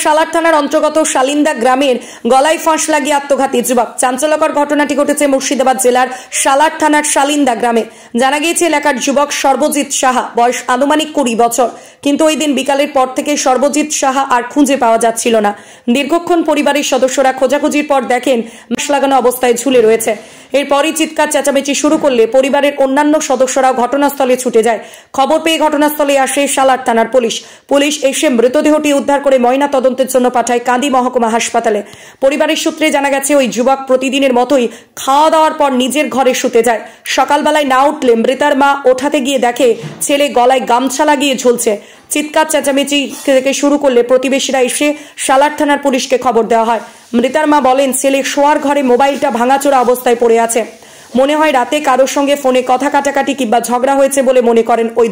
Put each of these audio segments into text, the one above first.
সালার থানার অন্তর্গত শালিন্দা গ্রামের গলায় ফাঁস লাগিয়ে আত্মঘাতী যুবক। চাঞ্চল্যকর ঘটনাটি ঘটেছে মুর্শিদাবাদ জেলার সালার থানার শালিন্দা গ্রামে। জানা গিয়েছে এলাকার যুবক সর্বজিৎ সাহা, বয়স আনুমানিক 20 বছর। কিন্তু ওই দিন বিকালের পর থেকে সর্বজিৎ সাহা আর খুঁজে পাওয়া যাচ্ছিল না। দীর্ঘক্ষণ পরিবারের সদস্যরা খোঁজাখুঁজির পর দেখেন ফাঁস লাগানো অবস্থায় ঝুলে রয়েছে। এরপরই চিৎকার চেঁচামেচি শুরু করলে পরিবারের অন্যান্য সদস্যরাও ঘটনাস্থলে ছুটে যায়। খবর পেয়ে ঘটনাস্থলে আসে সালার থানার পুলিশ। পুলিশ এসে মৃতদেহটি উদ্ধার করে ময়না তদন্তের জন্য পাঠায় কান্দি মহকুমা হাসপাতালে। পরিবারের সূত্রে জানা গেছে ওই যুবক প্রতিদিনের মতোই খাওয়া দাওয়ার পর নিজের ঘরে শুতে যায়। সকালবেলায় না উঠলে মৃতার মা ওঠাতে গিয়ে দেখে ছেলে গলায় গামছা লাগিয়ে ঝুলছে। চিৎকার চেঁচামেচি থেকে শুরু করলে প্রতিবেশীরা এসে সালার থানার পুলিশকে খবর দেওয়া হয়। মৃতার মা বলেন, ছেলে শোয়ার ঘরে মোবাইলটা ভাঙাচোরা অবস্থায় পড়ে আছে। মনে হয় রাতে কারোর সঙ্গে ফোনে কথা কাটাকাটি কিংবা ঝগড়া হয়েছে বলে মনে করেন ওই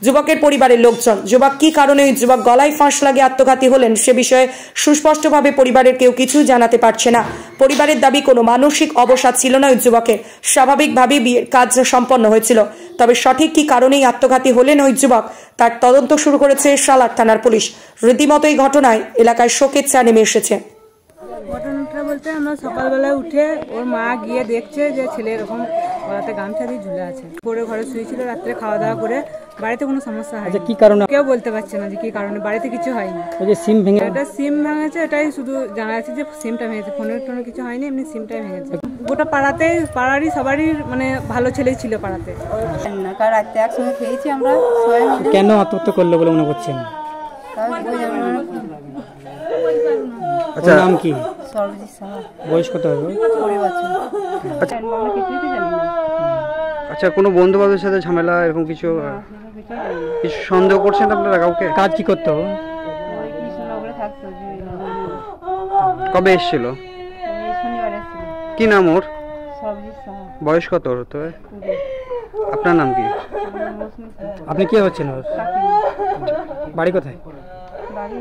যুবকের পরিবারের লোকজন। যুবক কি কারণে ওই যুবক গলায় ফাঁস লাগিয়ে আত্মঘাতী হলেন সে বিষয়ে সুস্পষ্টভাবে পরিবারের কেউ কিছুই জানাতে পারছে না। পরিবারের দাবি কোনো মানসিক অবসাদ ছিল না ওই যুবকের, স্বাভাবিকভাবেই বিয়ের কাজ সম্পন্ন হয়েছিল। তবে সঠিক কি কারণেই আত্মঘাতী হলেন ওই যুবক তার তদন্ত শুরু করেছে সালার থানার পুলিশ। রীতিমতো এই ঘটনায় এলাকায় শোকের ছায়া নেমে এসেছে। ঘটনাটা বলতে আমরা সকালবেলায় উঠে ওর মা গিয়ে দেখছে যে ছেলে এরকম গলাতে গামছা দিয়ে ঝুলে আছে। পরে ঘরে শুয়েছিল, রাত্রে খাওয়া দাওয়া করে। বাড়িতে কোনো সমস্যা হয়নি। কি কারণে কেউ বলতে পারছে না যে কি কারণে, বাড়িতে কিছু হয়নি। ওই যে সিম ভেঙে, এটা সিম ভাঙেছে, এটাই শুধু জানা যাচ্ছে যে সিমটা ভেঙেছে। ফোনের টোনের কিছু হয়নি, এমনি সিমটাই ভেঙেছে। গোটা পাড়ারই সবারই মানে ভালো ছেলেই ছিল পাড়াতে। না কার রাতে একসঙ্গে খেয়েছি আমরা সবাই মিলে। কেন আত্মহত্যা করলো বলে মনে করছেন? আচ্ছা, নাম কি? সর্বজিৎ সাহা। বয়স কত হবে? 20 বছর। আচ্ছা, আমরা কিছুই তো জানি না। আচ্ছা, কোনো বন্ধু বান্ধবের সাথে ঝামেলা এরকম কিছু সন্দেহ করছেন আপনারা কাউকে? কাজ কি করতে হবে? ওই কৃষ্ণনগরে থাকতো যে। কবে এসেছিল? শনিবার এসেছিল। কি নাম ওর? সর্বজিৎ সাহা। বয়স কত ওর? তো আপনার নাম কি? আপনি কে হচ্ছেন ওর? বাড়ি কোথায়? বাড়ি